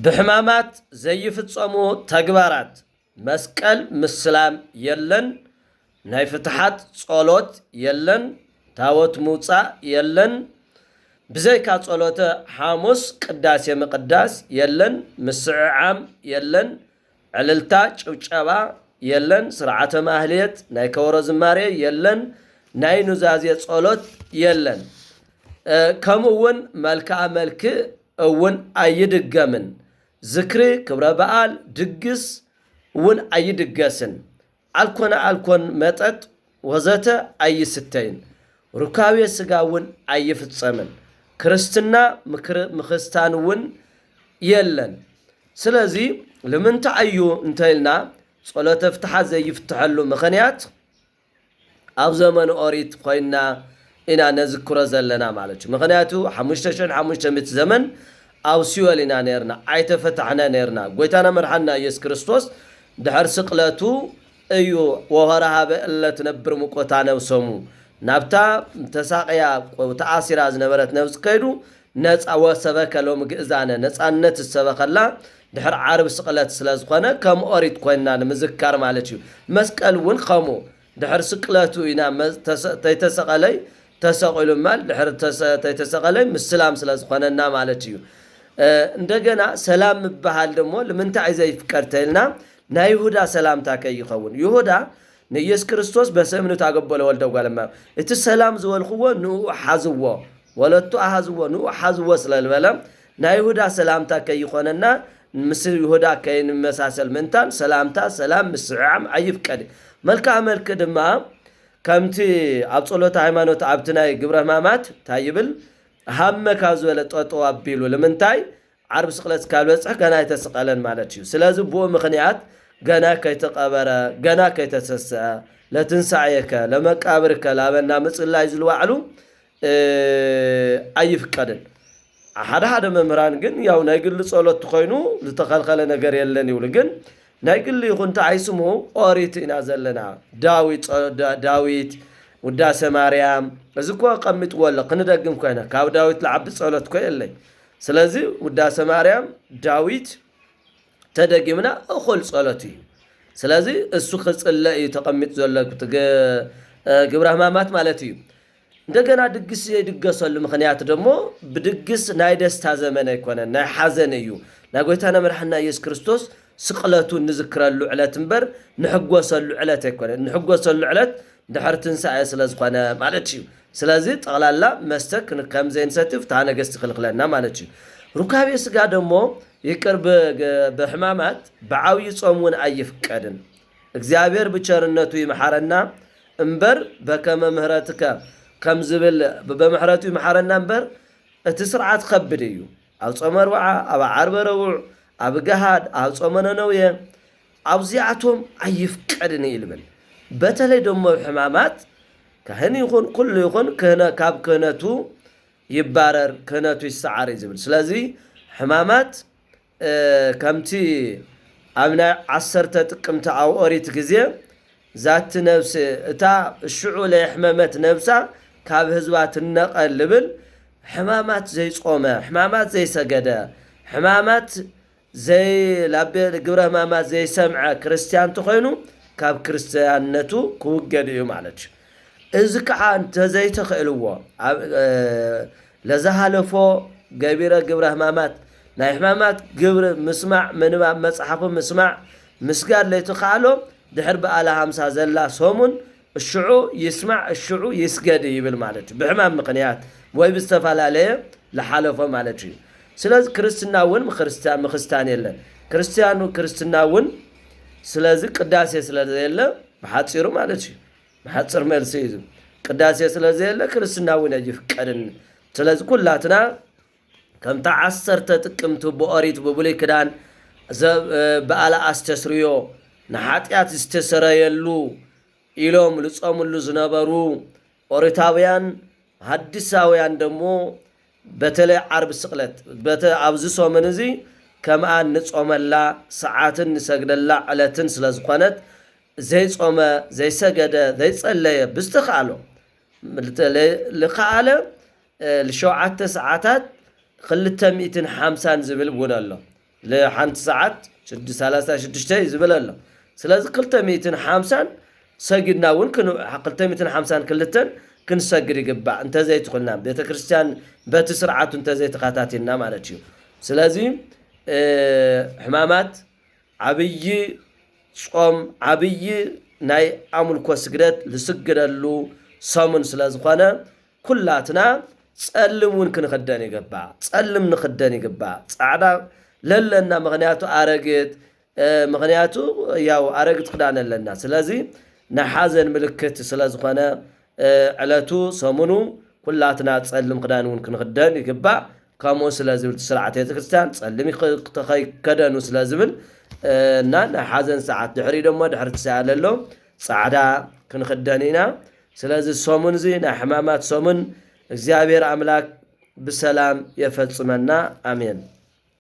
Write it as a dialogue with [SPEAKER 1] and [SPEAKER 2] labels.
[SPEAKER 1] بحمامات زي فتصمو تكبارات مسكال مسلام يلن ناي فتحات صلوت يلن تاوت موصا يلن بزيكا صلوت حاموس قداس مقداس يلن مسععام يلن عللتا چوچبا يلن سرعه ماهليت ناي كورو زماري يلن ناي نزازي صلوت يلن كمون ملكا ملك اون ايدغمن ذكري كبر بقال دقس ون ايدغسن الكون مطط وزته اي ستين ركاوي سغاون اي فصمن ክርስትና مخستان ون يلن ስለዚህ ለምን ተአዩ እንተልና ጸሎተ ፍትሐት ዘይፍትሐሉ ምኽንያት ኣብ ዘመን ኦሪት ኮይና ኢና ነዝክሮ ዘለና ማለት ምኽንያቱ 5500 ዘመን ኣብ ሲወልና ነርና አይተፈታሕና ነርና ጎይታና መርሐና ኢየሱስ ክርስቶስ ድሕር ስቅለቱ እዩ ወሆራሃ በእለት ነብር ሙቆታ ነብሰሙ ናብታ ተሳቂያ ተአሲራ ዝነበረት ነብስ ከይዱ ነፃ ወሰበከሎም ግእዛነ ነፃነት ሰበከላ ድሕር ዓርብ ስቅለት ስለዝኾነ ከም ኦሪት ኮይና ንምዝካር ማለት እዩ መስቀል ውን ኸሙ ድሕር ስቅለቱ ኢና ተይተሰቀለይ ተሰቂሉ ማል ድሕር ተይተሰቀለይ ምስላም ስለዝኾነና ማለት እዩ እንደገና ሰላም በሃል ደሞ ለምንታይ ዘይፍቀርተልና ናይ ይሁዳ ሰላምታ ከይኸውን ይሁዳ ንኢየሱስ ክርስቶስ በሰምኑ ታገበለ ወልደው ጋለማ እቲ ሰላም ዝወልኽዎ ንኡ ሓዝዎ ወለቱ አሐዝዎ ንኡ ሓዝዎ ስለልበለ ናይ ይሁዳ ሰላምታ ከይኾነና ምስ ይሁዳ ከይን መሳሰል ምንታን ሰላምታ ሰላም ምስዓም አይፍቀድ መልካ መልክ ድማ ከምቲ ኣብ ጸሎተ ሃይማኖት ኣብትናይ ግብረ ሕማማት ታይብል ሃመካ ዝወለ ጦጦ አቢሉ ለምንታይ ዓርብ ስቅለት ካልበጽሕ ገና ይተሰቀለን ማለት እዩ ስለዚህ ቦ ምኽንያት ገና ከይተቀበረ ገና ከይተሰሰ ለትንሳኤከ ለመቃብርከ ላበና ምጽላይ ዝልዋዕሉ አይፍቀድን ሓደ መምህራን ግን ያው ናይ ግል ጸሎት ኮይኑ ዝተኸልኸለ ነገር የለን ይብል ግን ናይ ግል ይኹንታ አይስሙ ኦሪት ኢና ዘለና ዳዊት ውዳሴ ማርያም እዝኮ ቀምጥ ወለ ክንደግም ኮይና ካብ ዳዊት ለዓብ ጸሎት ኮይለይ ስለዚህ ውዳሴ ማርያም ዳዊት ተደግምና እኹል ጸሎት እዩ ስለዚህ እሱ ክጽለይ ተቀምጥ ዘለኩት ግብረ ሕማማት ማለት እዩ እንደገና ድግስ ይድገሰሉ ምኽንያት ደሞ ብድግስ ናይ ደስታ ዘመን አይኮነ ናይ ሐዘን እዩ ናይ ጎይታና መርሐና ኢየሱስ ክርስቶስ ስቅለቱ ንዝክረሉ ዕለት እንበር ንሕጎሰሉ ዕለት አይኮነ ንሕጎሰሉ ዕለት ድሕር ትንሳኤ ስለዝኾነ ማለት እዩ ስለዚህ ጠቅላላ መስተክ ከም ዘይንሰትፍ ታነገስት ክልክለና ማለት እዩ ሩካቤ ስጋ ደሞ ይቅርብ በሕማማት በዓውይ ጾሙን አይፍቀድን እግዚአብሔር በቸርነቱ ይመሐረና እንበር በከመ ምህረትከ ከም ዝብል በመሕረቱ ይመሐረና እንበር እቲ ስርዓት ከብድ እዩ ኣብ ጾመ ርብዓ ኣብ ዓርብ ረቡዕ ኣብ ገሃድ ኣብ ጾመ ነነውየ ኣብዚኣቶም አይፍቀድን ይልብል በተለይ ደሞ ሕማማት ካህን ይኹን ኩሉ ይኹን ካብ ክህነቱ ይባረር ክህነቱ ይሰዓር ይዝብል ስለዚህ ሕማማት ከምቲ ኣብና 10 ጥቅምቲ ኣብ ኦሪት ግዜ ዛት ነፍስ እታ ሽዑ ለሕመመት ነፍሳ ካብ ህዝባት ነቀልብል ሕማማት ዘይጾመ ሕማማት ዘይሰገደ ሕማማት ዘይ ላበ ግብረ ሕማማት ዘይሰምዐ ክርስቲያን ተኾይኑ ካብ ክርስቲያንነቱ ክውገድ እዩ ማለት እዩ እዚ ከዓ እንተዘይተኽእልዎ ለዛሃለፎ ገቢረ ግብረ ሕማማት ናይ ሕማማት ግብረ ምስማዕ ምንባብ መጽሓፉ ምስማዕ ምስጋድ ለይተኻሎ ድሕር በዓለ 50 ዘላ ሶሙን الشዑ ይስማዕ الشዑ ይስገድ ይብል ማለት እዩ በሕማም ምኽንያት ወይ ብዝተፈላለየ ለሓለፎ ማለት እዩ ስለዚህ ክርስትናውን ክርስቲያን የለን ክርስትናውን ስለዚህ ቅዳሴ ስለዘየለ በሐጽሩ ማለት እዩ በሐጽር መልስ እዩ ቅዳሴ ስለዘየለ ክርስትናውን ይፍቀድን ስለዚህ ኩላትና ከምታ 10 ጥቅምቱ በኦሪት በብሉይ ኪዳን በዓለ አስተስርዮ ንኃጢአት ዝተሰረየሉ ኢሎም ልጾሙሉ ዝነበሩ ኦሪታውያን ሐዲሳውያን ደሞ በተለይ ዓርብ ስቅለት ኣብዚ ሶመን እዚ ከመአን ንጾመላ ሰዓትን ንሰግደላ ዕለትን ስለዝኾነት ዘይጾመ ዘይሰገደ ዘይጸለየ ብዝተኻሎ ለኻለ ለ7 ሰዓታት 250 ዝብል ቡን ኣሎ لحنت ساعات 6:36 زبلله سلازي 250 سجدنا ون كن 250 كلتن كن سجد يقبع انت زي تقولنا بيت كريستيان بيت سرعات انت زي تقاتاتنا مالتي سلازي حمامات عبي صوم عبي ناي املكو سجدت لسجدلو صومن سلازخونه كلاتنا ጸልሙን ክንخدን ይገባዕ ጸልም ንخدን ይገባዕ ጻዕዳ ለለና ምክንያቱ አረግት ምክንያቱ ያው አረግት ክዳነለና ስለዚህ ናሐዘን ምልክት ስለዝኾነ ዕለቱ ሰሙኑ ኩላትና ጸልም ክዳኑን ክንخدን ይገባዕ ካሞ ስለዝብል ስርዓት ቤተክርስቲያን ጸልም ከደኑ ስለዝብል እና ናሐዘን ሰዓት ድሕሪ ደሞ ድሕሪ ተሳለሎ ጻዕዳ ክንخدን ኢና ስለዚህ ሰሙን ዚ ናሕማማት ሰሙን እግዚአብሔር አምላክ በሰላም ይፈጽመና አሜን።